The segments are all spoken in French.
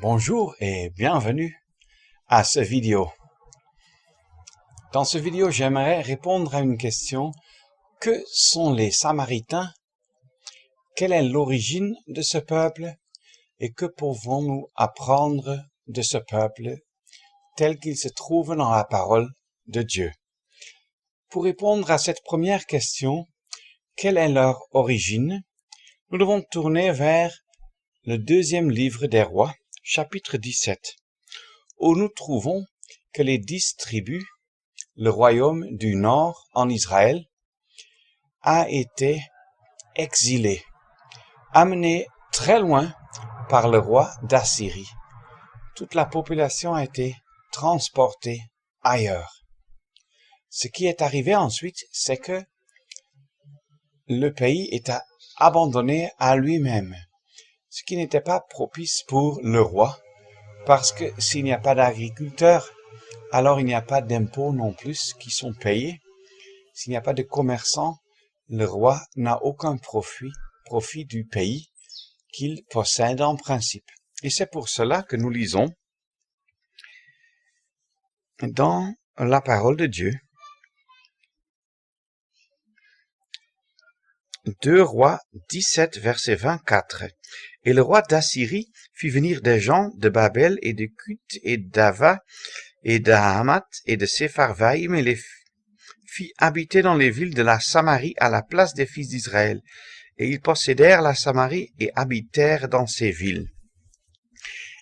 Bonjour et bienvenue à cette vidéo. Dans cette vidéo, j'aimerais répondre à une question. Que sont les Samaritains? Quelle est l'origine de ce peuple? Et que pouvons-nous apprendre de ce peuple tel qu'il se trouve dans la parole de Dieu? Pour répondre à cette première question, quelle est leur origine? Nous devons tourner vers le deuxième livre des Rois, chapitre 17, où nous trouvons que les 10 tribus, le royaume du nord en Israël, a été exilé, amené très loin par le roi d'Assyrie. Toute la population a été transportée ailleurs. Ce qui est arrivé ensuite, c'est que le pays est abandonné à lui-même, ce qui n'était pas propice pour le roi, parce que s'il n'y a pas d'agriculteurs, alors il n'y a pas d'impôts non plus qui sont payés. S'il n'y a pas de commerçants, le roi n'a aucun profit du pays qu'il possède en principe. Et c'est pour cela que nous lisons dans la parole de Dieu, 2 Rois 17, verset 24. Et le roi d'Assyrie fit venir des gens de Babel et de Kut et d'Ava et d'Hamat et de Sepharvaïm et les fit habiter dans les villes de la Samarie à la place des fils d'Israël. Et ils possédèrent la Samarie et habitèrent dans ces villes.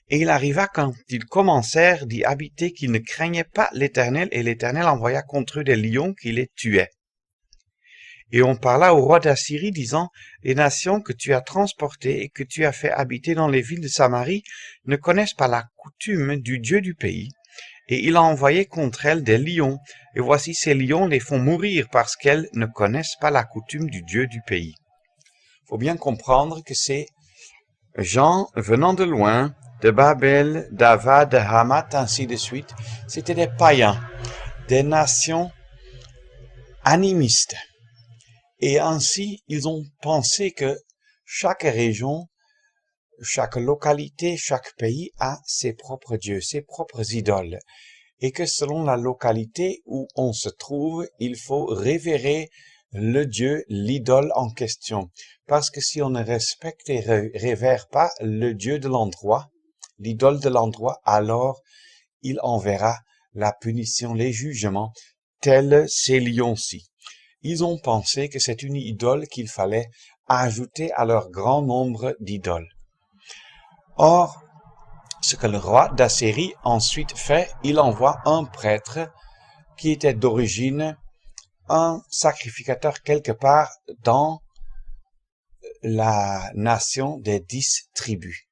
Et il arriva quand ils commencèrent d'y habiter qu'ils ne craignaient pas l'Éternel, et l'Éternel envoya contre eux des lions qui les tuaient. Et on parla au roi d'Assyrie, disant, les nations que tu as transportées et que tu as fait habiter dans les villes de Samarie ne connaissent pas la coutume du Dieu du pays. Et il a envoyé contre elles des lions, et voici ces lions les font mourir parce qu'elles ne connaissent pas la coutume du Dieu du pays. Faut bien comprendre que ces gens venant de loin, de Babel, d'Ava, de Hamath, ainsi de suite, c'étaient des païens, des nations animistes. Et ainsi, ils ont pensé que chaque région, chaque localité, chaque pays a ses propres dieux, ses propres idoles. Et que selon la localité où on se trouve, il faut révérer le Dieu, l'idole en question. Parce que si on ne respecte et révère pas le Dieu de l'endroit, l'idole de l'endroit, alors il enverra la punition, les jugements, tels ces lions-ci. Ils ont pensé que c'est une idole qu'il fallait ajouter à leur grand nombre d'idoles. Or, ce que le roi d'Assyrie ensuite fait, il envoie un prêtre qui était d'origine un sacrificateur quelque part dans la nation des 10 tribus.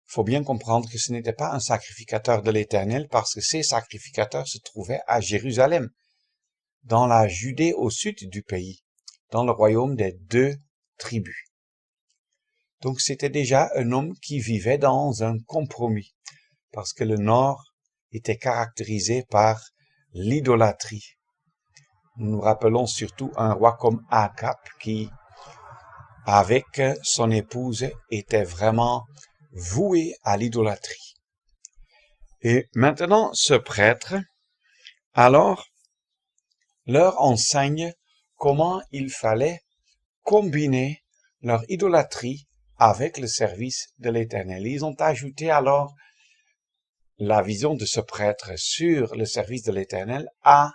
Il faut bien comprendre que ce n'était pas un sacrificateur de l'Éternel parce que ces sacrificateurs se trouvaient à Jérusalem, dans la Judée au sud du pays, dans le royaume des 2 tribus. Donc c'était déjà un homme qui vivait dans un compromis, parce que le nord était caractérisé par l'idolâtrie. Nous nous rappelons surtout un roi comme Akab qui, avec son épouse, était vraiment voué à l'idolâtrie. Et maintenant, ce prêtre, alors, leur enseigne comment il fallait combiner leur idolâtrie avec le service de l'Éternel. Ils ont ajouté alors la vision de ce prêtre sur le service de l'Éternel à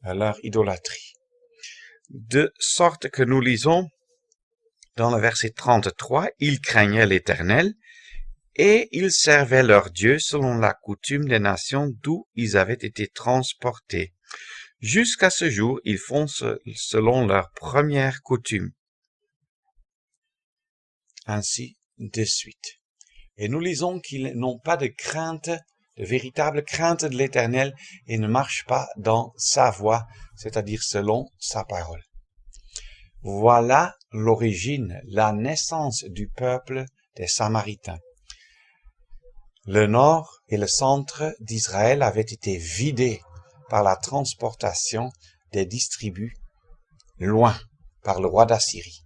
leur idolâtrie. De sorte que nous lisons dans le verset 33, « Ils craignaient l'Éternel et ils servaient leur Dieu selon la coutume des nations d'où ils avaient été transportés. Jusqu'à ce jour, ils font selon leur première coutume. » Ainsi de suite. Et nous lisons qu'ils n'ont pas de crainte, de véritable crainte de l'Éternel et ne marchent pas dans sa voie, c'est-à-dire selon sa parole. Voilà l'origine, la naissance du peuple des Samaritains. Le nord et le centre d'Israël avaient été vidés par la transportation des 10 tribus loin par le roi d'Assyrie.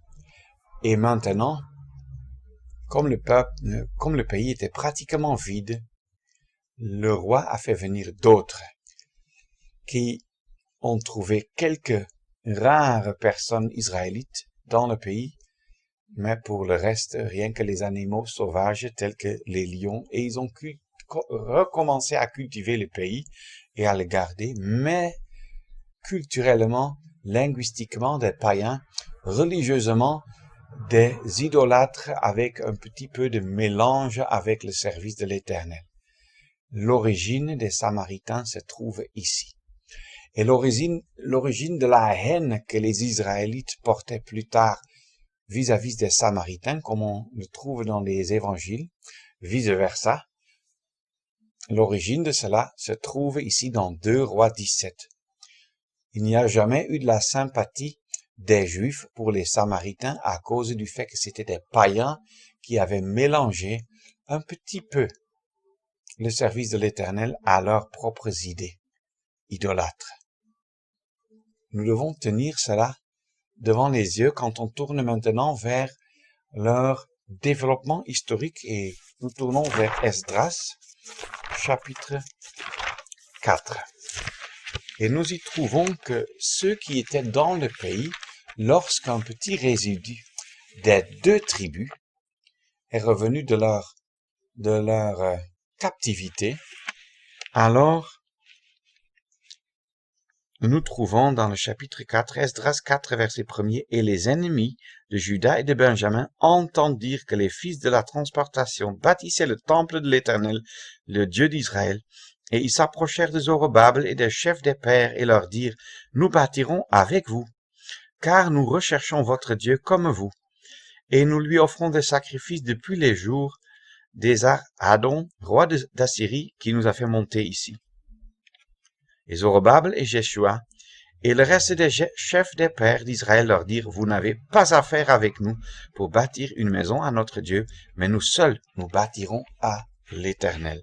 Et maintenant, comme le pays était pratiquement vide, le roi a fait venir d'autres qui ont trouvé quelques rares personnes israélites dans le pays, mais pour le reste, rien que les animaux sauvages tels que les lions, et ils ont recommencé à cultiver le pays et à le garder, mais culturellement, linguistiquement, des païens, religieusement, des idolâtres avec un petit peu de mélange avec le service de l'Éternel. L'origine des Samaritains se trouve ici. Et l'origine de la haine que les Israélites portaient plus tard vis-à-vis des Samaritains, comme on le trouve dans les évangiles, vice-versa, l'origine de cela se trouve ici dans 2 Rois 17. Il n'y a jamais eu de la sympathie des Juifs pour les Samaritains à cause du fait que c'était des païens qui avaient mélangé un petit peu le service de l'Éternel à leurs propres idées idolâtres. Nous devons tenir cela devant les yeux quand on tourne maintenant vers leur développement historique et nous tournons vers Esdras, chapitre 4. Et nous y trouvons que ceux qui étaient dans le pays, lorsqu'un petit résidu des 2 tribus est revenu de leur captivité, alors nous trouvons dans le chapitre 4, Esdras 4, verset 1er, « Et les ennemis de Juda et de Benjamin entendirent que les fils de la transportation bâtissaient le temple de l'Éternel, le Dieu d'Israël, et ils s'approchèrent de Zorobabel et des chefs des pères et leur dirent, « Nous bâtirons avec vous, car nous recherchons votre Dieu comme vous, et nous lui offrons des sacrifices depuis les jours d'Esar-Hadon, roi d'Assyrie, qui nous a fait monter ici. » Et Zorobabel et Jéshua et le reste des chefs des pères d'Israël leur dirent, « Vous n'avez pas affaire avec nous pour bâtir une maison à notre Dieu, mais nous seuls nous bâtirons à l'Éternel. »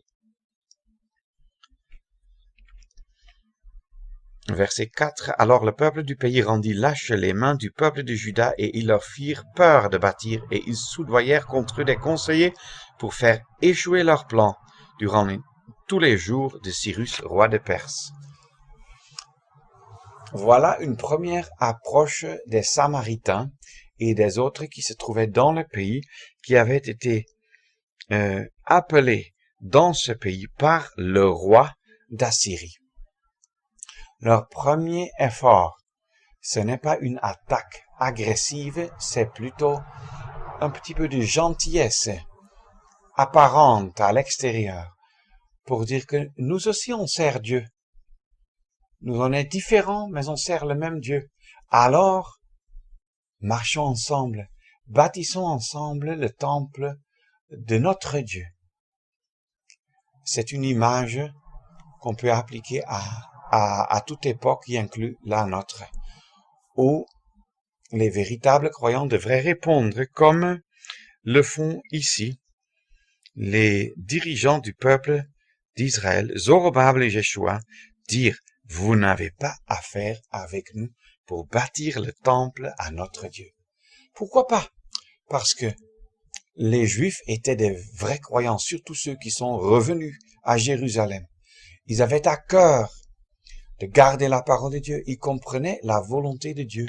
Verset 4. Alors le peuple du pays rendit lâches les mains du peuple de Juda, et ils leur firent peur de bâtir, et ils soudoyèrent contre eux des conseillers pour faire échouer leurs plans durant tous les jours de Cyrus, roi de Perse. Voilà une première approche des Samaritains et des autres qui se trouvaient dans le pays, qui avaient été appelés dans ce pays par le roi d'Assyrie. Leur premier effort, ce n'est pas une attaque agressive, c'est plutôt un petit peu de gentillesse apparente à l'extérieur pour dire que nous aussi on sert Dieu. Nous en est différents, mais on sert le même Dieu. Alors, marchons ensemble, bâtissons ensemble le temple de notre Dieu. C'est une image qu'on peut appliquer à toute époque, y inclut la nôtre, où les véritables croyants devraient répondre comme le font ici les dirigeants du peuple d'Israël, Zorobabel et Jéshua, dire « Vous n'avez pas affaire avec nous pour bâtir le temple à notre Dieu. » Pourquoi pas? Parce que les Juifs étaient des vrais croyants, surtout ceux qui sont revenus à Jérusalem. Ils avaient à cœur de garder la parole de Dieu. Ils comprenaient la volonté de Dieu,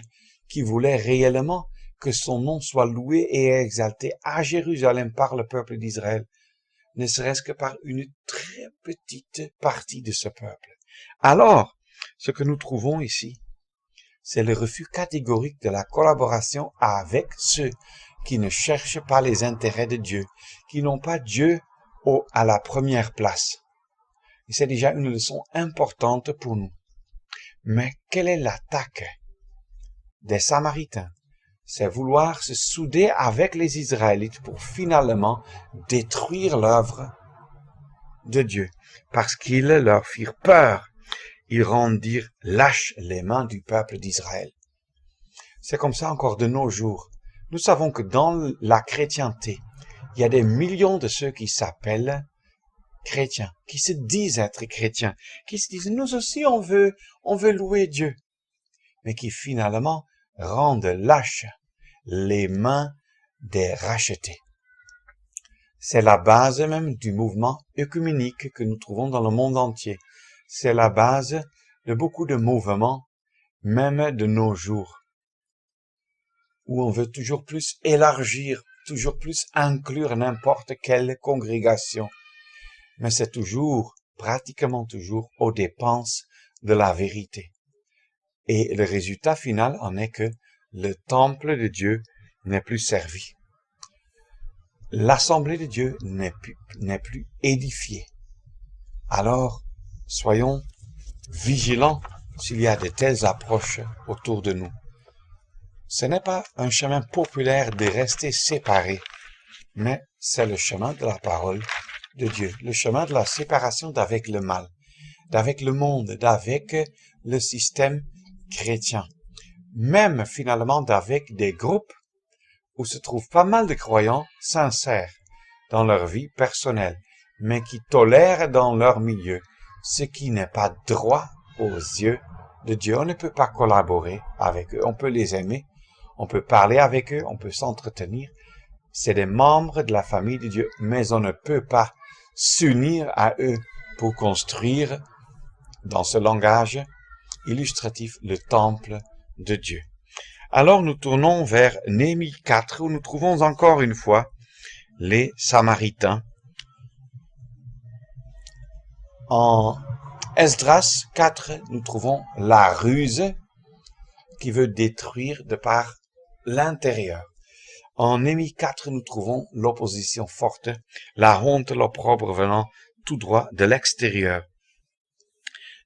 qui voulait réellement que son nom soit loué et exalté à Jérusalem par le peuple d'Israël, ne serait-ce que par une très petite partie de ce peuple. Alors, ce que nous trouvons ici, c'est le refus catégorique de la collaboration avec ceux qui ne cherchent pas les intérêts de Dieu, qui n'ont pas Dieu à la première place. Et c'est déjà une leçon importante pour nous. Mais quelle est l'attaque des Samaritains? C'est vouloir se souder avec les Israélites pour finalement détruire l'œuvre de Dieu. Parce qu'ils leur firent peur, ils rendirent lâches les mains du peuple d'Israël. C'est comme ça encore de nos jours. Nous savons que dans la chrétienté, il y a des millions de ceux qui s'appellent chrétiens, qui se disent être chrétiens, qui se disent, nous aussi on veut louer Dieu, mais qui finalement rendent lâches les mains des rachetés. C'est la base même du mouvement œcuménique que nous trouvons dans le monde entier. C'est la base de beaucoup de mouvements, même de nos jours, où on veut toujours plus élargir, toujours plus inclure n'importe quelle congrégation. Mais c'est toujours, pratiquement toujours, aux dépenses de la vérité. Et le résultat final en est que le temple de Dieu n'est plus servi. L'assemblée de Dieu n'est plus édifiée. Alors, soyons vigilants s'il y a de telles approches autour de nous. Ce n'est pas un chemin populaire de rester séparés, mais c'est le chemin de la parole de Dieu, le chemin de la séparation d'avec le mal, d'avec le monde, d'avec le système chrétien, même finalement d'avec des groupes où se trouvent pas mal de croyants sincères dans leur vie personnelle, mais qui tolèrent dans leur milieu ce qui n'est pas droit aux yeux de Dieu. On ne peut pas collaborer avec eux, on peut les aimer, on peut parler avec eux, on peut s'entretenir. C'est des membres de la famille de Dieu, mais on ne peut pas s'unir à eux pour construire, dans ce langage illustratif, le temple de Dieu. Alors nous tournons vers Néhémie 4, où nous trouvons encore une fois les Samaritains. En Esdras 4, nous trouvons la ruse qui veut détruire de par l'intérieur. En Néhémie 4, nous trouvons l'opposition forte, la honte, l'opprobre venant tout droit de l'extérieur.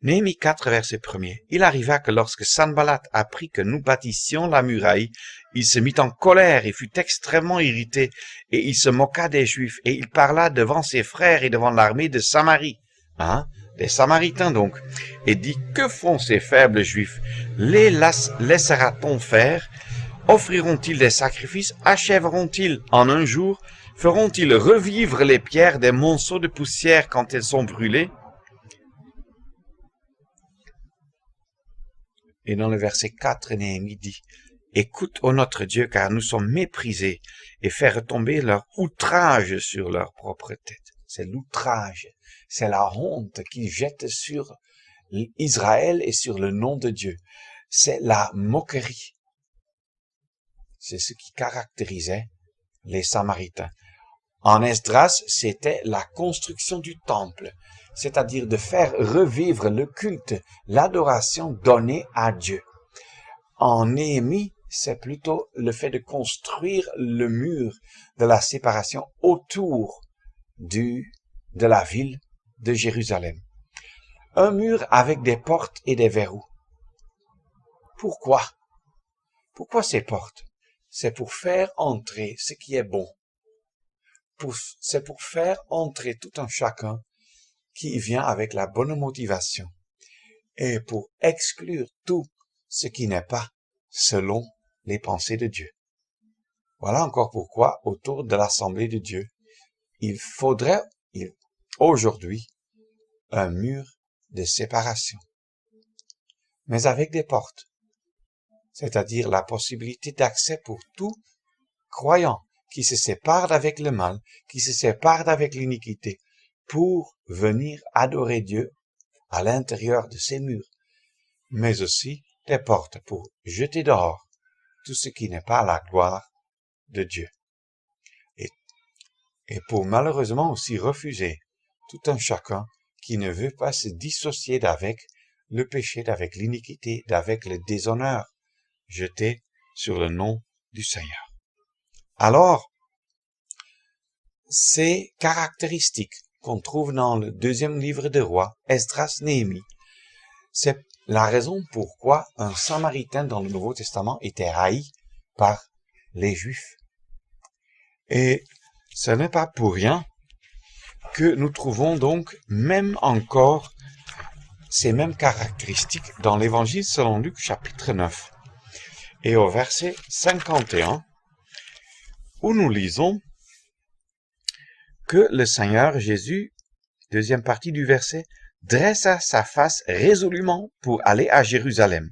Néhémie 4, verset 1er. Il arriva que lorsque Sanballat apprit que nous bâtissions la muraille, il se mit en colère et fut extrêmement irrité, et il se moqua des Juifs, et il parla devant ses frères et devant l'armée de Samarie, des Samaritains donc, et dit, que font ces faibles Juifs? Les laissera-t-on faire? Offriront-ils des sacrifices? Achèveront-ils en un jour? Feront-ils revivre les pierres des monceaux de poussière quand elles sont brûlées? Et dans le verset 4, Néhémie dit, « Écoute, ô notre Dieu, car nous sommes méprisés, et fais retomber leur outrage sur leur propre tête. » C'est l'outrage, c'est la honte qu'ils jettent sur Israël et sur le nom de Dieu. C'est la moquerie. C'est ce qui caractérisait les Samaritains. En Esdras, c'était la construction du temple, c'est-à-dire de faire revivre le culte, l'adoration donnée à Dieu. En Néhémie, c'est plutôt le fait de construire le mur de la séparation autour de la ville de Jérusalem. Un mur avec des portes et des verrous. Pourquoi? Pourquoi ces portes? C'est pour faire entrer ce qui est bon. C'est pour faire entrer tout un chacun qui vient avec la bonne motivation et pour exclure tout ce qui n'est pas selon les pensées de Dieu. Voilà encore pourquoi, autour de l'Assemblée de Dieu, il faudrait aujourd'hui un mur de séparation, mais avec des portes, c'est-à-dire la possibilité d'accès pour tout croyant qui se sépare d'avec le mal, qui se sépare d'avec l'iniquité, pour venir adorer Dieu à l'intérieur de ces murs, mais aussi des portes pour jeter dehors tout ce qui n'est pas la gloire de Dieu. Et pour malheureusement aussi refuser tout un chacun qui ne veut pas se dissocier d'avec le péché, d'avec l'iniquité, d'avec le déshonneur jeté sur le nom du Seigneur. Alors, ces caractéristiques qu'on trouve dans le deuxième livre des rois, Esdras, Néhémie, c'est la raison pourquoi un Samaritain dans le Nouveau Testament était haï par les Juifs. Et ce n'est pas pour rien que nous trouvons donc même encore ces mêmes caractéristiques dans l'Évangile selon Luc chapitre 9 et au verset 51 où nous lisons que le Seigneur Jésus, deuxième partie du verset, dressa sa face résolument pour aller à Jérusalem.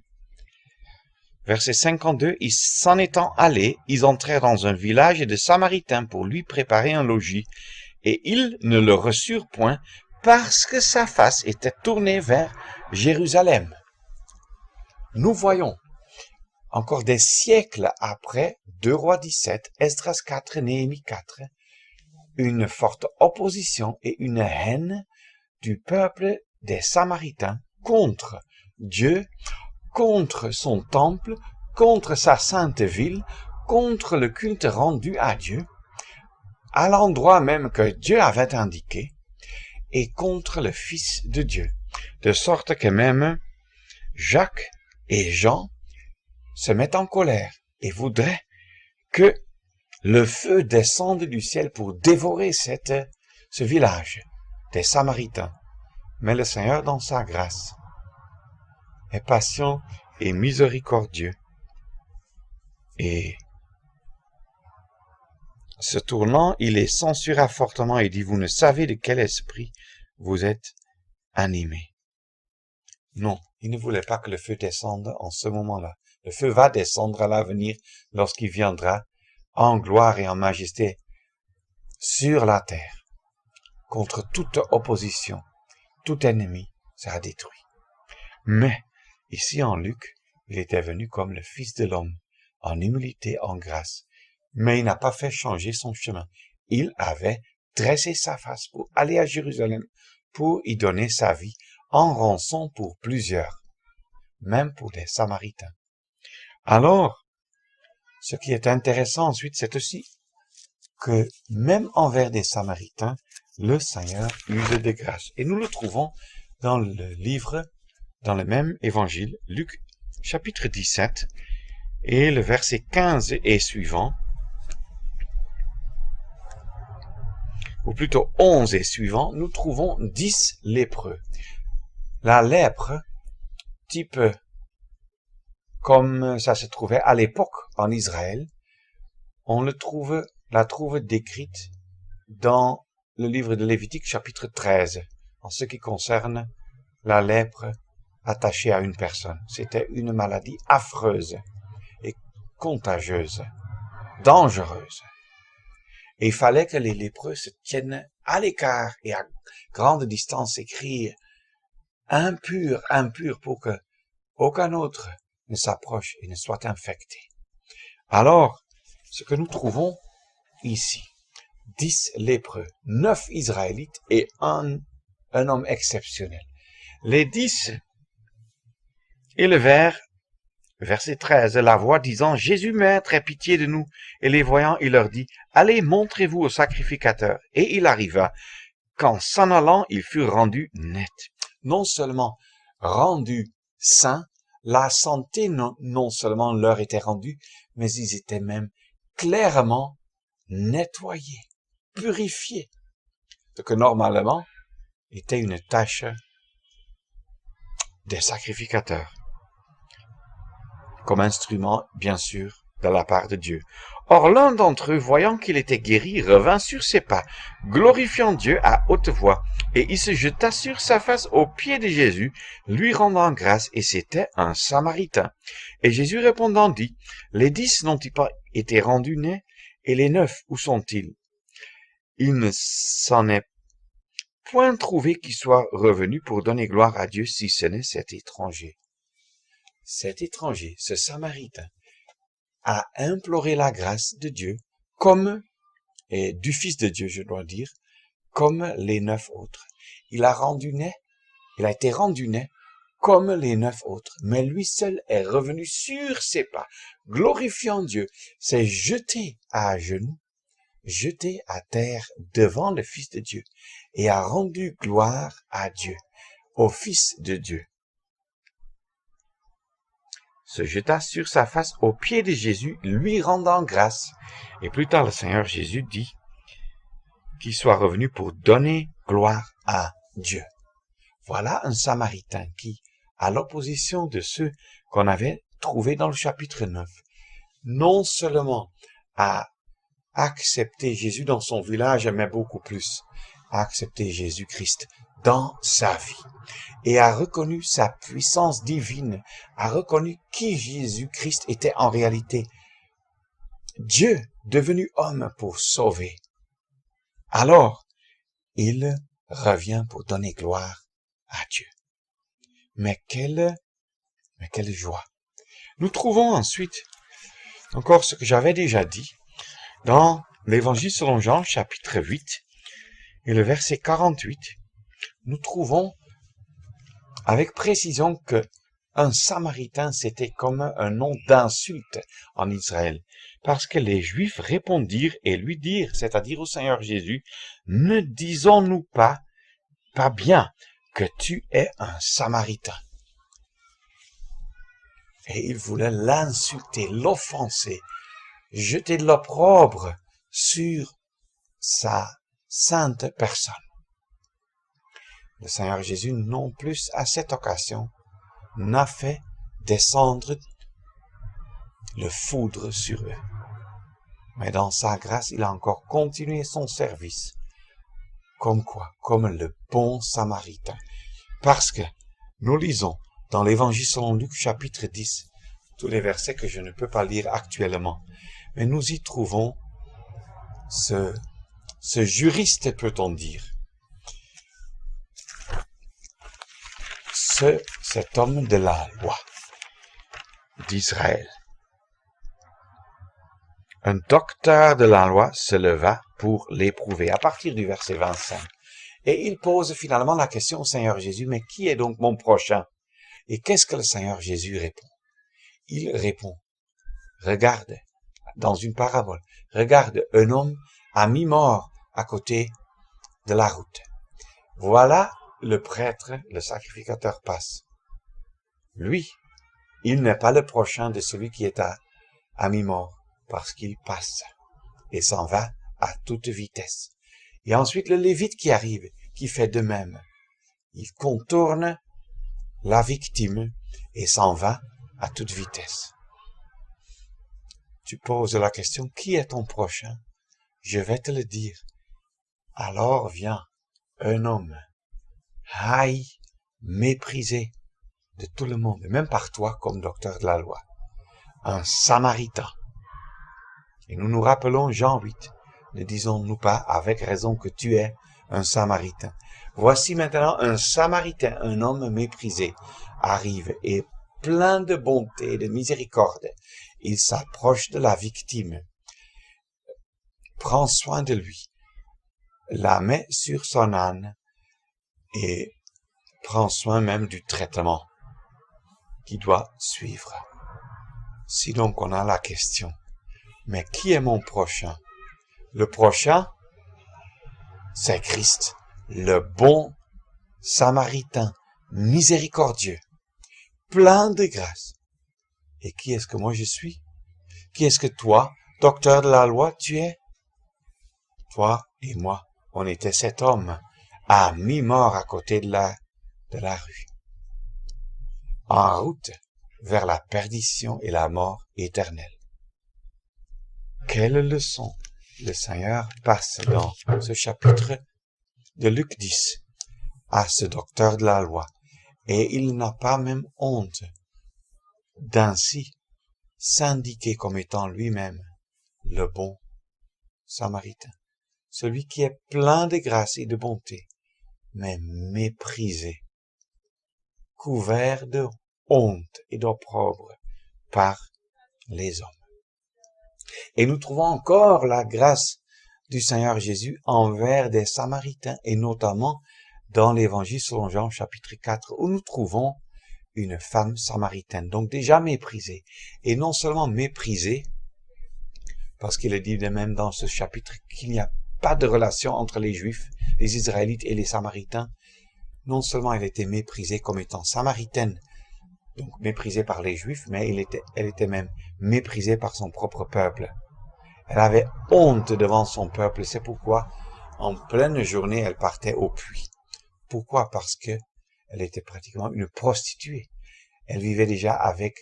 verset 52, « Ils s'en étant allés, ils entrèrent dans un village de Samaritains pour lui préparer un logis, et ils ne le reçurent point, parce que sa face était tournée vers Jérusalem. » Nous voyons, encore des siècles après, 2 Rois 17, Esdras 4, Néhémie 4, une forte opposition et une haine du peuple des Samaritains contre Dieu, contre son temple, contre sa sainte ville, contre le culte rendu à Dieu, à l'endroit même que Dieu avait indiqué, et contre le Fils de Dieu, de sorte que même Jacques et Jean se mettent en colère et voudraient que le feu descende du ciel pour dévorer ce village des Samaritains. Mais le Seigneur, dans sa grâce, est patient et miséricordieux. Et se tournant, il les censura fortement et dit, « Vous ne savez de quel esprit vous êtes animés. » Non, il ne voulait pas que le feu descende en ce moment-là. Le feu va descendre à l'avenir lorsqu'il viendra en gloire et en majesté sur la terre. Contre toute opposition, tout ennemi sera détruit. Mais, ici en Luc, il était venu comme le Fils de l'homme, en humilité, en grâce. Mais il n'a pas fait changer son chemin. Il avait dressé sa face pour aller à Jérusalem, pour y donner sa vie en rançon pour plusieurs, même pour les Samaritains. Alors, ce qui est intéressant ensuite, c'est aussi que même envers des Samaritains, le Seigneur use de grâce. Et nous le trouvons dans le livre, dans le même évangile, Luc chapitre 17, et le verset 15 et suivant, ou plutôt 11 et suivant, nous trouvons 10 lépreux. La lèpre, type comme ça se trouvait à l'époque en Israël, on la trouve décrite dans le livre de Lévitique chapitre 13, en ce qui concerne la lèpre attachée à une personne. C'était une maladie affreuse et contagieuse, dangereuse. Et il fallait que les lépreux se tiennent à l'écart et à grande distance et crient « impur, impur » pour que aucun autre ne s'approche et ne soit infecté. Alors, ce que nous trouvons ici, 10 lépreux, 9 Israélites et un homme exceptionnel. Les 10 élevèrent, verset 13, la voix disant « Jésus, Maître, aie pitié de nous. » Et les voyant, il leur dit « Allez, montrez-vous au sacrificateur. » Et il arriva, qu'en s'en allant, ils furent rendus nets. Non seulement rendus saints, la santé non seulement leur était rendue, mais ils étaient même clairement nettoyés, purifiés. Ce que normalement était une tâche des sacrificateurs, comme instrument, bien sûr, de la part de Dieu. Or, l'un d'entre eux, voyant qu'il était guéri, revint sur ses pas, glorifiant Dieu à haute voix, et il se jeta sur sa face aux pieds de Jésus, lui rendant grâce, et c'était un Samaritain. Et Jésus répondant dit, « Les 10 n'ont-ils pas été rendus nets, et les 9, où sont-ils? Il ne s'en est point trouvé qui soit revenu pour donner gloire à Dieu, si ce n'est cet étranger. » Cet étranger, ce Samaritain, a imploré la grâce de Dieu, et du Fils de Dieu, je dois dire, comme les 9 autres. Il a été rendu net comme les 9 autres, mais lui seul est revenu sur ses pas, glorifiant Dieu, s'est jeté à genoux, jeté à terre devant le Fils de Dieu, et a rendu gloire à Dieu, au Fils de Dieu. Se jeta sur sa face aux pieds de Jésus, lui rendant grâce. Et plus tard, le Seigneur Jésus dit qu'il soit revenu pour donner gloire à Dieu. Voilà un Samaritain qui, à l'opposition de ceux qu'on avait trouvés dans le chapitre 9, non seulement a accepté Jésus dans son village, mais beaucoup plus, a accepté Jésus-Christ dans sa vie et a reconnu sa puissance divine, a reconnu qui Jésus-Christ était en réalité, Dieu devenu homme pour sauver, alors il revient pour donner gloire à Dieu. Mais quelle joie! Nous trouvons ensuite encore ce que j'avais déjà dit dans l'Évangile selon Jean, chapitre 8, et le verset 48. Nous trouvons avec précision que un Samaritain, c'était comme un nom d'insulte en Israël, parce que les Juifs répondirent et lui dirent, c'est-à-dire au Seigneur Jésus, ne disons-nous pas bien que tu es un Samaritain? Et ils voulaient l'insulter, l'offenser, jeter de l'opprobre sur sa sainte personne. Le Seigneur Jésus, non plus à cette occasion, n'a fait descendre le foudre sur eux. Mais dans sa grâce, il a encore continué son service. Comme quoi? Comme le bon Samaritain. Parce que nous lisons dans l'Évangile selon Luc chapitre 10, tous les versets que je ne peux pas lire actuellement, mais nous y trouvons ce juriste, peut-on dire, cet homme de la loi d'Israël. Un docteur de la loi se leva pour l'éprouver, à partir du verset 25. Et il pose finalement la question au Seigneur Jésus, mais qui est donc mon prochain? Et qu'est-ce que le Seigneur Jésus répond? Il répond, regarde, dans une parabole, regarde un homme à mi-mort à côté de la route. Voilà le prêtre, le sacrificateur passe. Lui, il n'est pas le prochain de celui qui est à mi-mort, parce qu'il passe et s'en va à toute vitesse. Et ensuite le lévite qui arrive, qui fait de même. Il contourne la victime et s'en va à toute vitesse. Tu poses la question, qui est ton prochain? Je vais te le dire. Alors vient un homme, haï, méprisé de tout le monde, même par toi comme docteur de la loi, un Samaritain. Et nous nous rappelons Jean 8, ne disons-nous pas avec raison que tu es un Samaritain. Voici maintenant un Samaritain, un homme méprisé, arrive et plein de bonté et de miséricorde. Il s'approche de la victime, prend soin de lui, la met sur son âne et prend soin même du traitement qui doit suivre. Si donc on a la question, mais qui est mon prochain? Le prochain, c'est Christ, le bon Samaritain, miséricordieux, plein de grâce. Et qui est-ce que moi je suis? Qui est-ce que toi, docteur de la loi, tu es? Toi et moi, on était cet homme à mi-mort à côté de la rue, en route vers la perdition et la mort éternelle. Quelle leçon le Seigneur passe dans ce chapitre de Luc 10 à ce docteur de la loi. Et il n'a pas même honte d'ainsi s'indiquer comme étant lui-même le bon Samaritain, celui qui est plein de grâce et de bonté, mais méprisé, couvert de honte et d'opprobre par les hommes. Et nous trouvons encore la grâce du Seigneur Jésus envers des Samaritains, et notamment dans l'Évangile selon Jean chapitre 4, où nous trouvons une femme samaritaine, donc déjà méprisée. Et non seulement méprisée, parce qu'il est dit de même dans ce chapitre qu'il n'y a pas de relation entre les Juifs, les Israélites et les Samaritains. Non seulement elle était méprisée comme étant samaritaine, donc méprisée par les Juifs, mais elle était même méprisée par son propre peuple. Elle avait honte devant son peuple, c'est pourquoi en pleine journée elle partait au puits. Pourquoi? Parce que elle était pratiquement une prostituée. Elle vivait déjà avec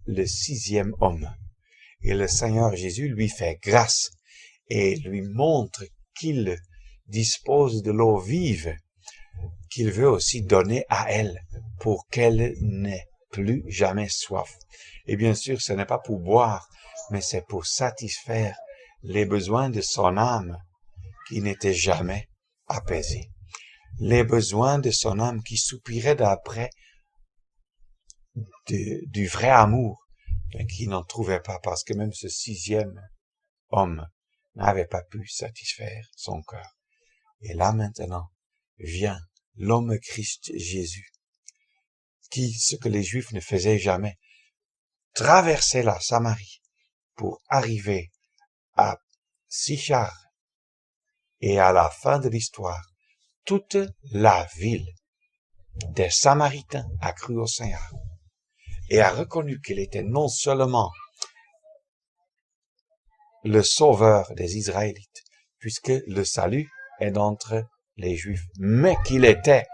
le 6e homme. Et le Seigneur Jésus lui fait grâce et lui montre qu'il dispose de l'eau vive qu'il veut aussi donner à elle pour qu'elle n'ait plus jamais soif. Et bien sûr, ce n'est pas pour boire, mais c'est pour satisfaire les besoins de son âme qui n'étaient jamais apaisés. Les besoins de son âme qui soupirait d'après du vrai amour, mais qui n'en trouvait pas parce que même ce sixième homme n'avait pas pu satisfaire son cœur. Et là maintenant vient l'homme Christ Jésus, qui, ce que les Juifs ne faisaient jamais, traversait la Samarie pour arriver à Sichar. Et à la fin de l'histoire, toute la ville des Samaritains a cru au Seigneur et a reconnu qu'il était non seulement le sauveur des Israélites, puisque le salut est d'entre les Juifs, mais qu'il était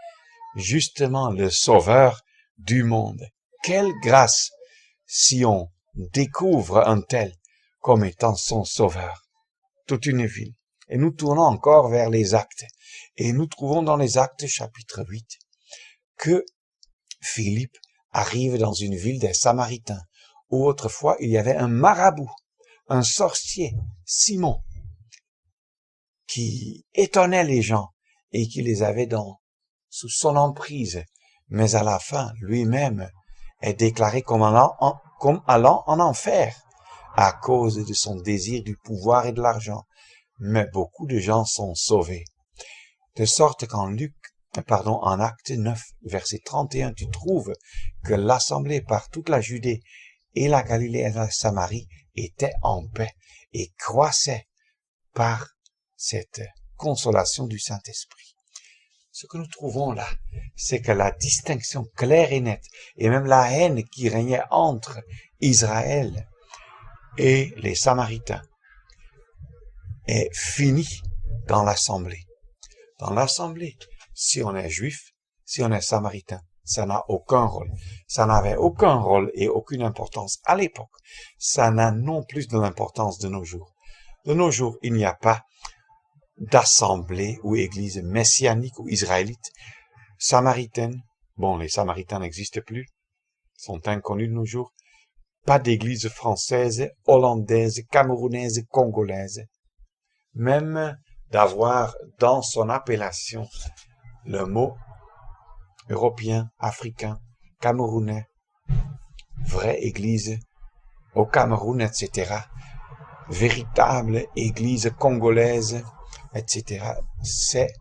justement le sauveur du monde. Quelle grâce si on découvre un tel comme étant son sauveur. Toute une ville. Et nous tournons encore vers les Actes. Et nous trouvons dans les Actes chapitre 8 que Philippe arrive dans une ville des Samaritains, où autrefois il y avait un marabout, un sorcier, Simon, qui étonnait les gens et qui les avait sous son emprise. Mais à la fin, lui-même est déclaré comme allant en enfer à cause de son désir du pouvoir et de l'argent. Mais beaucoup de gens sont sauvés. De sorte qu'en en Acte 9, verset 31, tu trouves que l'assemblée par toute la Judée et la Galilée et la Samarie était en paix et croissait par cette consolation du Saint-Esprit. Ce que nous trouvons là, c'est que la distinction claire et nette, et même la haine qui régnait entre Israël et les Samaritains, est finie dans l'assemblée. Dans l'assemblée, si on est juif, si on est samaritain, ça n'a aucun rôle. Ça n'avait aucun rôle et aucune importance à l'époque. Ça n'a non plus de l'importance de nos jours. De nos jours, il n'y a pas d'assemblée ou église messianique ou israélite, samaritaine. Bon, les Samaritains n'existent plus, sont inconnus de nos jours. Pas d'église française, hollandaise, camerounaise, congolaise. Même d'avoir dans son appellation le mot européen, africain, camerounais, vraie église au Cameroun, etc., véritable église congolaise, etc., c'est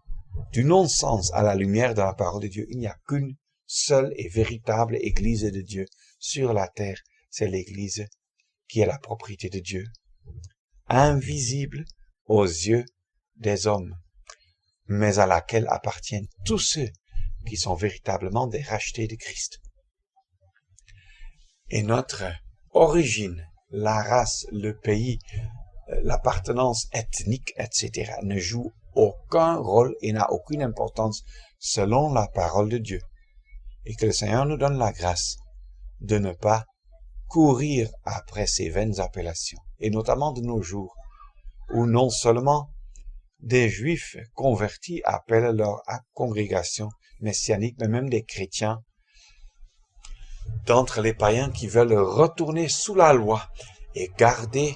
du non-sens à la lumière de la parole de Dieu. Il n'y a qu'une seule et véritable église de Dieu sur la terre, c'est l'église qui est la propriété de Dieu, invisible aux yeux des hommes, mais à laquelle appartiennent tous ceux qui sont véritablement des rachetés de Christ. Et notre origine, la race, le pays, l'appartenance ethnique, etc., ne joue aucun rôle et n'a aucune importance selon la parole de Dieu. Et que le Seigneur nous donne la grâce de ne pas courir après ces vaines appellations, et notamment de nos jours, où non seulement des Juifs convertis appellent leur congrégation messianique, mais même des chrétiens d'entre les païens qui veulent retourner sous la loi et garder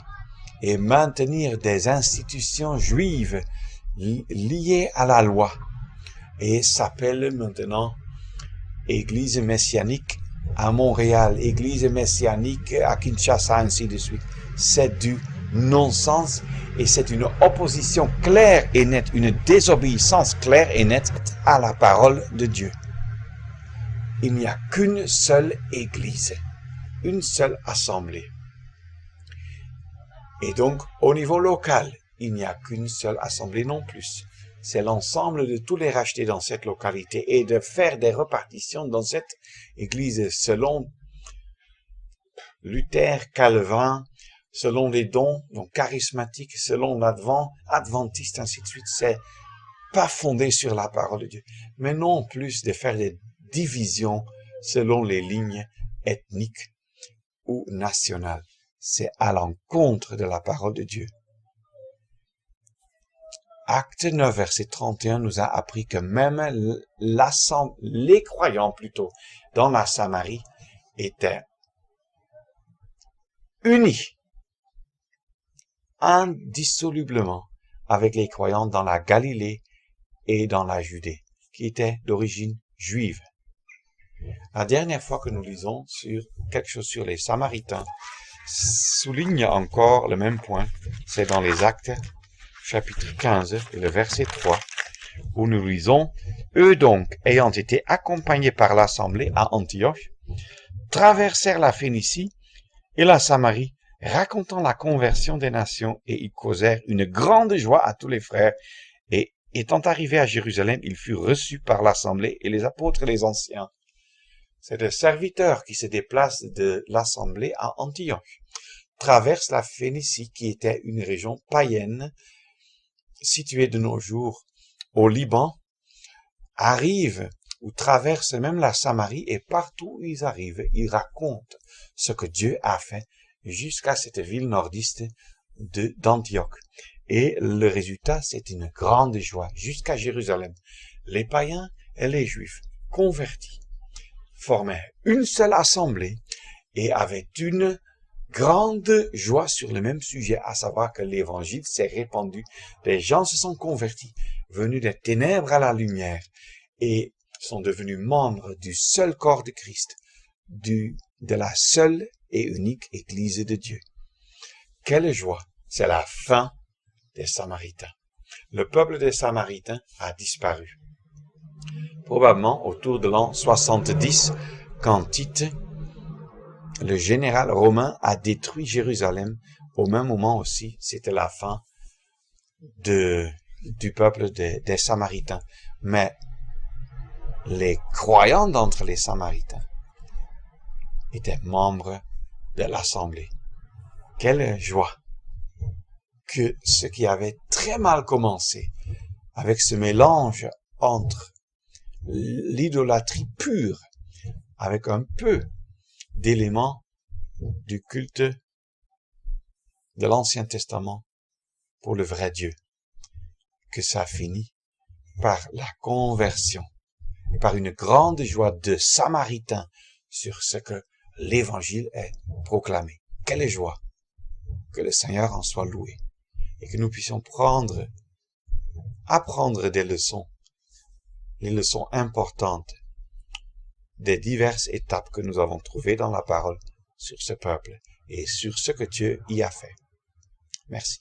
et maintenir des institutions juives liées à la loi et s'appellent maintenant Église messianique à Montréal, Église messianique à Kinshasa, ainsi de suite. C'est du non-sens et c'est une opposition claire et nette, une désobéissance claire et nette à la parole de Dieu. Il n'y a qu'une seule église, une seule assemblée. Et donc, au niveau local, il n'y a qu'une seule assemblée non plus. C'est l'ensemble de tous les rachetés dans cette localité et de faire des repartitions dans cette église selon Luther, Calvin, selon les dons, donc charismatiques, selon adventiste, ainsi de suite. C'est pas fondé sur la parole de Dieu, mais non plus de faire des divisions selon les lignes ethniques ou nationales. C'est à l'encontre de la parole de Dieu. Acte 9, verset 31 nous a appris que même les croyants plutôt dans la Samarie étaient unis indissolublement avec les croyants dans la Galilée et dans la Judée, qui étaient d'origine juive. La dernière fois que nous lisons sur quelque chose sur les Samaritains souligne encore le même point, c'est dans les Actes, chapitre 15 et le verset 3, où nous lisons « Eux donc, ayant été accompagnés par l'assemblée à Antioche, traversèrent la Phénicie et la Samarie, racontant la conversion des nations, et ils causèrent une grande joie à tous les frères. Et étant arrivés à Jérusalem, ils furent reçus par l'assemblée et les apôtres et les anciens. » C'est le serviteur qui se déplace de l'assemblée à Antioche, traverse la Phénicie qui était une région païenne située de nos jours au Liban, arrive ou traverse même la Samarie et partout où ils arrivent, ils racontent ce que Dieu a fait jusqu'à cette ville nordiste d'Antioche. Et le résultat, c'est une grande joie jusqu'à Jérusalem. Les païens et les juifs convertis formaient une seule assemblée et avaient une grande joie sur le même sujet, à savoir que l'évangile s'est répandu. Les gens se sont convertis, venus des ténèbres à la lumière et sont devenus membres du seul corps de Christ, de la seule et unique Église de Dieu. Quelle joie! C'est la fin des Samaritains. Le peuple des Samaritains a disparu. Probablement autour de l'an 70, quand Tite, le général romain, a détruit Jérusalem. Au même moment aussi, c'était la fin du peuple des Samaritains. Mais les croyants d'entre les Samaritains étaient membres de l'assemblée. Quelle joie que ce qui avait très mal commencé, avec ce mélange entre l'idolâtrie pure, avec un peu d'éléments du culte de l'Ancien Testament pour le vrai Dieu, que ça finit par la conversion et par une grande joie de Samaritains sur ce que l'Évangile est proclamé. Quelle joie! Que le Seigneur en soit loué et que nous puissions apprendre des leçons, les leçons importantes des diverses étapes que nous avons trouvées dans la parole sur ce peuple et sur ce que Dieu y a fait. Merci.